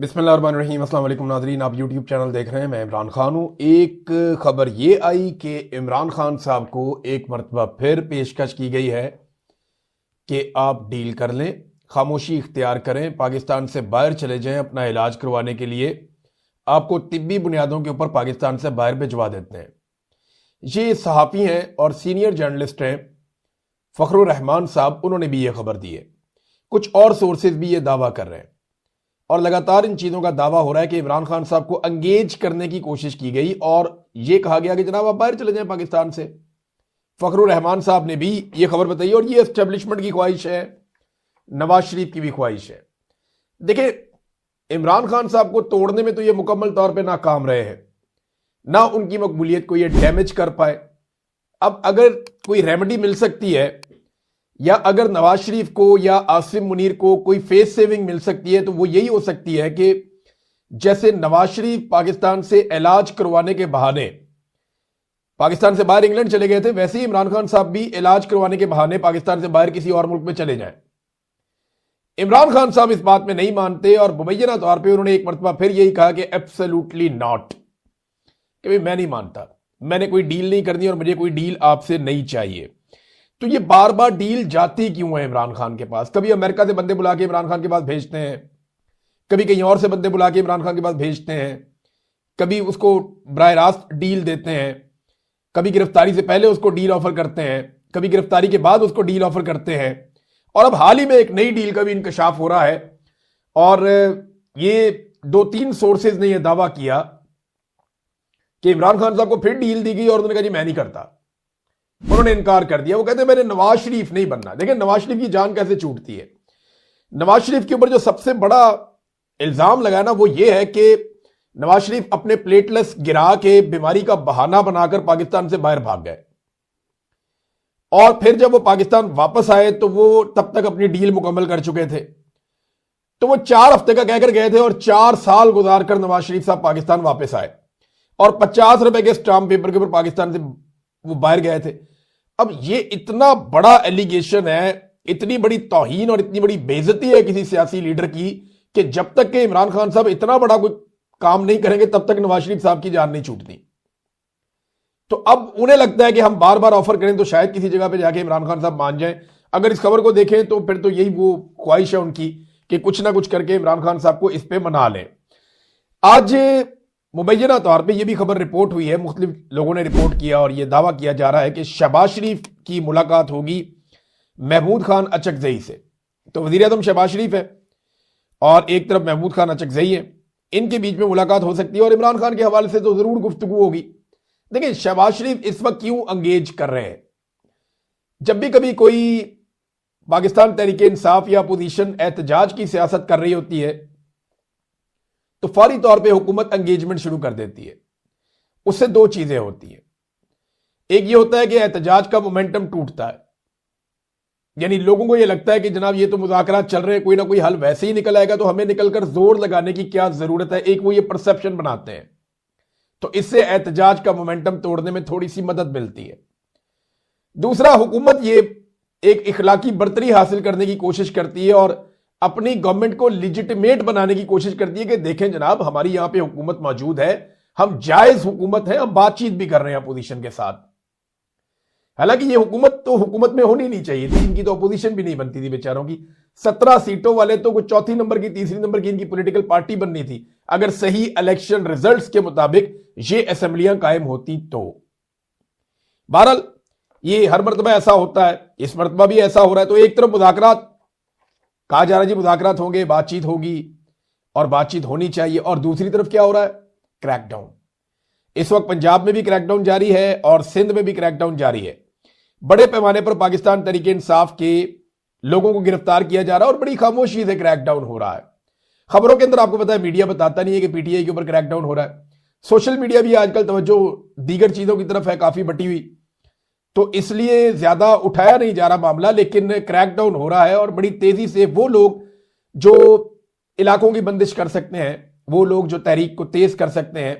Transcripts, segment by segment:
बिस्मिल्लाहिर्रहमानिर्रहीम। अस्सलाम वालेकुम नाज़रीन, आप यूट्यूब चैनल देख रहे हैं। मैं इमरान खान हूँ। एक खबर ये आई कि इमरान खान साहब को एक मरतबा फिर पेशकश की गई है कि आप डील कर लें, खामोशी इख्तियार करें, पाकिस्तान से बाहर चले जाएं अपना इलाज करवाने के लिए, आपको तिब्बी बुनियादों के ऊपर पाकिस्तान से बाहर भिजवा देते हैं। ये सहाफ़ी हैं और सीनियर जर्नलिस्ट हैं फ़खरुर रहमान साहब, उन्होंने भी ये खबर दी है। कुछ और सोर्सेज भी ये दावा कर रहे हैं और लगातार इन चीज़ों का दावा हो रहा है कि इमरान खान साहब को एंगेज करने की कोशिश की गई और ये कहा गया कि जनाब आप बाहर चले जाएं पाकिस्तान से। फ़खरुर रहमान साहब ने भी ये खबर बताई और ये एस्टेब्लिशमेंट की ख्वाहिश है, नवाज शरीफ की भी ख्वाहिश है। देखिए, इमरान खान साहब को तोड़ने में तो ये मुकम्मल तौर पर नाकाम रहे हैं, ना उनकी मकबूलियत को ये डैमेज कर पाए। अब अगर कोई रेमेडी मिल सकती है या अगर नवाज शरीफ को या आसिम मुनीर को कोई फेस सेविंग मिल सकती है तो वो यही हो सकती है कि जैसे नवाज शरीफ पाकिस्तान से इलाज करवाने के बहाने पाकिस्तान से बाहर इंग्लैंड चले गए थे, वैसे ही इमरान खान साहब भी इलाज करवाने के बहाने पाकिस्तान से बाहर किसी और मुल्क में चले जाएं। इमरान खान साहब इस बात में नहीं मानते और मुबैना तौर पर उन्होंने एक मरतबा फिर यही कहा कि एब्सोल्युटली नॉट, कि भाई मैं नहीं मानता, मैंने कोई डील नहीं करनी और मुझे कोई डील आपसे नहीं चाहिए। तो ये बार बार डील जाती क्यों है इमरान खान के पास? कभी अमेरिका से बंदे बुला के इमरान खान के पास भेजते हैं, कभी कहीं और से बंदे बुला के इमरान खान के पास भेजते हैं, कभी उसको बराह रास्त डील देते हैं, कभी गिरफ्तारी से पहले उसको डील ऑफर करते हैं, कभी गिरफ्तारी के बाद उसको डील ऑफर करते हैं। और अब हाल ही में एक नई डील का भी इंकशाफ हो रहा है और ये 2-3 सोर्सेज ने यह दावा किया कि इमरान खान साहब को फिर डील दी गई और उन्होंने कहा जी मैं नहीं करता, उन्होंने इनकार कर दिया। वो कहते हैं मैंने नवाज शरीफ नहीं बनना। देखिए, नवाज शरीफ की जान कैसे छूटती है। नवाज शरीफ के ऊपर जो सबसे बड़ा इल्जाम लगा ना वो ये है कि नवाज शरीफ अपने प्लेटलेट्स गिरा के बीमारी का बहाना बनाकर पाकिस्तान से बाहर भाग गए और फिर जब वो पाकिस्तान वापस आए तो वो तब तक अपनी डील मुकम्मल कर चुके थे। तो वो 4 हफ्ते का कहकर गए थे और 4 साल गुजार कर नवाज शरीफ साहब पाकिस्तान वापस आए और 50 रुपए के स्टाम्प पेपर के ऊपर पाकिस्तान से वो बाहर गए थे। अब ये इतना बड़ा एलिगेशन है, इतनी बड़ी तौहीन और इतनी बड़ी बेइज्जती है किसी सियासी लीडर की कि जब तक के इमरान खान साहब इतना बड़ा कोई काम नहीं करेंगे तब तक नवाज शरीफ साहब की जान नहीं छूटती। तो अब उन्हें लगता है कि हम बार बार ऑफर करें तो शायद किसी जगह पे जाके इमरान खान साहब मान जाएं। अगर इस खबर को देखें तो फिर तो यही वो ख्वाहिश है उनकी कि कुछ ना कुछ करके इमरान खान साहब को इस पे मना लें। आज मुबैना तौर पे ये भी खबर रिपोर्ट हुई है, मुख्तलिफ लोगों ने रिपोर्ट किया और ये दावा किया जा रहा है कि शहबाज शरीफ की मुलाकात होगी महमूद खान अचकजई से। तो वज़ीर आज़म शहबाज शरीफ है और एक तरफ महमूद खान अचकजई है, इनके बीच में मुलाकात हो सकती है और इमरान खान के हवाले से तो जरूर गुफ्तगू होगी। देखिए, शहबाज शरीफ इस वक्त क्यों एंगेज कर रहे हैं? जब भी कभी कोई पाकिस्तान तहरीक इंसाफ या अपोजिशन एहतजाज की सियासत कर रही होती है तो फौरी तौर पे हुकूमत एंगेजमेंट शुरू कर देती है। उससे 2 चीजें होती हैं। एक ये होता है कि एहतजाज का मोमेंटम टूटता है, यानी लोगों को ये लगता है कि जनाब ये तो मुज़ाकरात चल रहे हैं, कोई ना कोई हल वैसे ही निकल आएगा तो हमें निकलकर जोर लगाने की क्या जरूरत है। एक वो ये परसेप्शन बनाते हैं, तो इससे एहतजाज का मोमेंटम तोड़ने में थोड़ी सी मदद मिलती है। दूसरा, हुकूमत ये एक इखलाकी बर्तरी हासिल करने की कोशिश करती है और अपनी गवर्नमेंट को लिजिटिमेट बनाने की कोशिश करती है कि देखें जनाब हमारी यहां पे हुकूमत मौजूद है, हम जायज हुकूमत है, हम बातचीत भी कर रहे हैं अपोजिशन के साथ। हालांकि ये हुकूमत तो हुकूमत में होनी नहीं चाहिए थी, इनकी तो अपोजिशन भी नहीं बनती थी बेचारों की। 17 सीटों वाले तो कुछ 4थी नंबर की 3री नंबर की इनकी पॉलिटिकल पार्टी बननी थी अगर सही इलेक्शन रिजल्ट्स के मुताबिक ये असेंबलियां कायम होती तो। बहरहाल ये हर मरतबा ऐसा होता है, इस मरतबा भी ऐसा हो रहा है। तो एक तरफ मुज़ाकरात कहा जा रहा है जी, मुज़ाकरात होंगे, बातचीत होगी और बातचीत होनी चाहिए, और दूसरी तरफ क्या हो रहा है? क्रैकडाउन। इस वक्त पंजाब में भी क्रैकडाउन जारी है और सिंध में भी क्रैकडाउन जारी है। बड़े पैमाने पर पाकिस्तान तहरीक इंसाफ के लोगों को गिरफ्तार किया जा रहा है और बड़ी खामोशी से क्रैकडाउन हो रहा है। खबरों के अंदर आपको पता है मीडिया बताता नहीं है कि पीटीआई के ऊपर क्रैकडाउन हो रहा है। सोशल मीडिया भी आजकल तवज्जो दीगर चीजों की तरफ है, काफी बटी हुई, तो इसलिए ज्यादा उठाया नहीं जा रहा मामला, लेकिन क्रैकडाउन हो रहा है और बड़ी तेजी से वो लोग जो इलाकों की बंदिश कर सकते हैं, वो लोग जो तहरीक को तेज कर सकते हैं,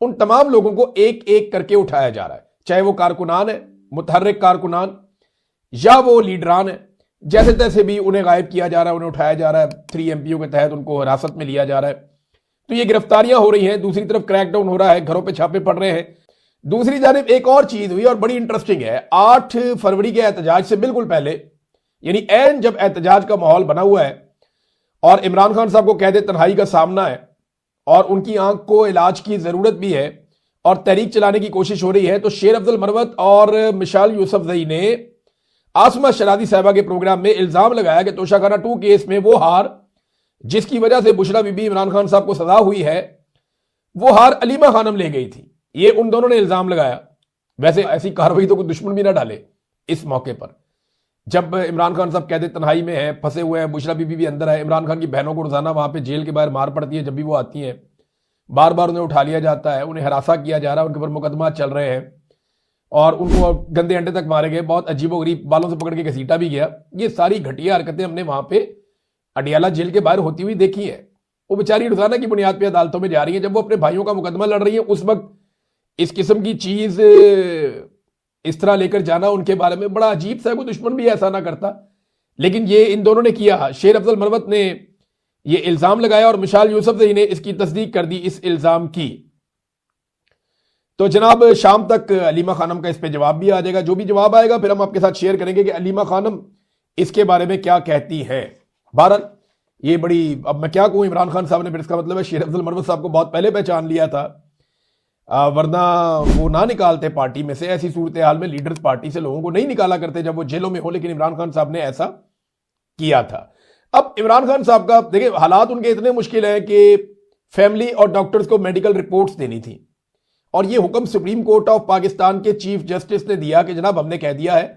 उन तमाम लोगों को एक एक करके उठाया जा रहा है। चाहे वो कारकुनान है, मुतहर्रिक कारकुनान, या वो लीडरान है, जैसे तैसे भी उन्हें गायब किया जा रहा है, उन्हें उठाया जा रहा है। 3 MPO के तहत उनको हिरासत में लिया जा रहा है तो ये गिरफ्तारियां हो रही हैं, दूसरी तरफ क्रैकडाउन हो रहा है, घरों पे छापे पड़ रहे हैं। दूसरी जानिब एक और चीज हुई और बड़ी इंटरेस्टिंग है। 8 फरवरी के एहतजाज से बिल्कुल पहले, यानी ऐन जब एहतजाज का माहौल बना हुआ है और इमरान खान साहब को कैद तन्हाई का सामना है और उनकी आंख को इलाज की जरूरत भी है और तहरीक चलाने की कोशिश हो रही है, तो शेर अफजल मरवत और मिशाल यूसुफजई ने आसमा शरादी साहबा के प्रोग्राम में इल्जाम लगाया कि तोशाखाना 2 केस में वो हार जिसकी वजह से बुशरा बीबी इमरान खान साहब को सजा हुई है, वो हार अलीमा खानम ले गई थी। ये उन दोनों ने इल्जाम लगाया। वैसे ऐसी कार्रवाई तो कोई दुश्मन भी ना डाले इस मौके पर, जब इमरान खान साहब कैद तन्हाई में है, फंसे हुए हैं, बुशरा बीबी भी अंदर है, इमरान खान की बहनों को रोजाना वहां पे जेल के बाहर मार पड़ती है जब भी वो आती हैं, बार बार उन्हें उठा लिया जाता है, उन्हें हरासा किया जा रहा है, उनके ऊपर मुकदमा चल रहे हैं और उनको गंदे अंडे तक मारे गए, बहुत अजीबोगरीब बालों से पकड़ के घसीटा भी गया। ये सारी घटिया हरकतें हमने वहां पे अडियाला जेल के बाहर होती हुई देखी है। वो बेचारी रोजाना की बुनियाद पर अदालतों में जा रही है, जब वो अपने भाइयों का मुकदमा लड़ रही है उस वक्त इस किस्म की चीज इस तरह लेकर जाना उनके बारे में बड़ा अजीब सा है। कोई दुश्मन भी ऐसा ना करता, लेकिन ये इन दोनों ने किया। शेर अफजल मरवत ने ये इल्जाम लगाया और मिशाल यूसुफजई ने इसकी तस्दीक कर दी इस इल्जाम की। तो जनाब शाम तक अलीमा खानम का इस पे जवाब भी आ जाएगा। जो भी जवाब आएगा फिर हम आपके साथ शेयर करेंगे कि अलीमा खानम इसके बारे में क्या कहती हैं। बहरहाल ये बड़ी, अब मैं क्या कहूं, इमरान खान साहब ने, फिर इसका मतलब है शेर अफजल मरवत साहब को बहुत पहले पहचान लिया था, वरना वो ना निकालते पार्टी में से। ऐसी सूरत हाल में लीडर्स पार्टी से लोगों को नहीं निकाला करते जब वो जेलों में हो, लेकिन इमरान खान साहब ने ऐसा किया था। अब इमरान खान साहब का देखिए हालात उनके इतने मुश्किल हैं कि फैमिली और डॉक्टर्स को मेडिकल रिपोर्ट्स देनी थी और ये हुक्म सुप्रीम कोर्ट ऑफ पाकिस्तान के चीफ जस्टिस ने दिया कि जनाब हमने कह दिया है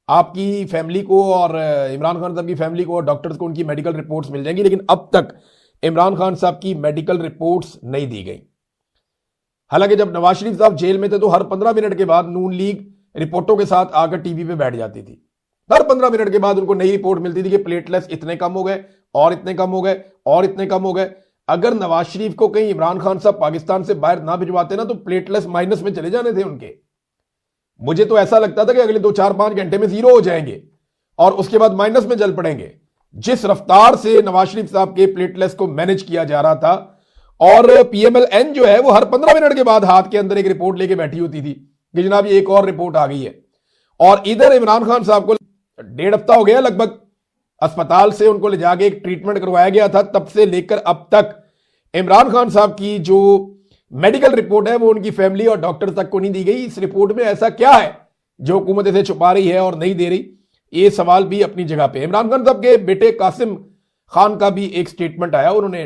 आपकी फैमिली को और इमरान खान साहब की फैमिली को और डॉक्टर्स को उनकी मेडिकल रिपोर्ट्स मिल जाएंगी, लेकिन अब तक इमरान खान साहब की मेडिकल रिपोर्ट्स नहीं दी गई। हालांकि जब नवाज शरीफ साहब जेल में थे तो हर 15 मिनट के बाद नून लीग रिपोर्टों के साथ आकर टीवी पे बैठ जाती थी। हर 15 मिनट के बाद उनको नई रिपोर्ट मिलती थी कि प्लेटलेट्स इतने कम हो गए और इतने कम हो गए और इतने कम हो गए। अगर नवाज शरीफ को कहीं इमरान खान साहब पाकिस्तान से बाहर ना भिजवाते ना तो प्लेटलेट्स माइनस में चले जाने थे उनके। मुझे तो ऐसा लगता था कि अगले 2-4-5 घंटे में 0 हो जाएंगे और उसके बाद माइनस में चल पड़ेंगे। जिस रफ्तार से नवाज शरीफ साहब के प्लेटलेट्स को मैनेज किया जा रहा था, और PMLN जो है वो हर 15 मिनट के बाद हाथ के अंदर एक रिपोर्ट लेके बैठी होती थी कि जनाब ये एक और रिपोर्ट आ गई है। और इधर इमरान खान साहब को 1.5 हफ्ता हो गया लगभग, अस्पताल से उनको ले जाके एक ट्रीटमेंट करवाया गया था, तब से लेकर अब तक इमरान खान साहब की जो मेडिकल रिपोर्ट है वो उनकी फैमिली और डॉक्टर तक को नहीं दी गई। इस रिपोर्ट में ऐसा क्या है जो हुकूमत इसे छुपा रही है और नहीं दे रही, ये सवाल भी अपनी जगह पे। इमरान खान साहब के बेटे कासिम खान का भी एक स्टेटमेंट आया, उन्होंने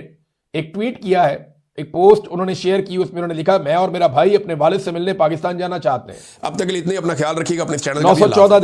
एक ट्वीट किया है, एक पोस्ट उन्होंने शेयर की, उसमें उन्होंने लिखा मैं और मेरा भाई अपने वालिद से मिलने पाकिस्तान जाना चाहते हैं। अब तक के लिए इतने, अपना ख्याल रखिएगा, अपने चैनल 914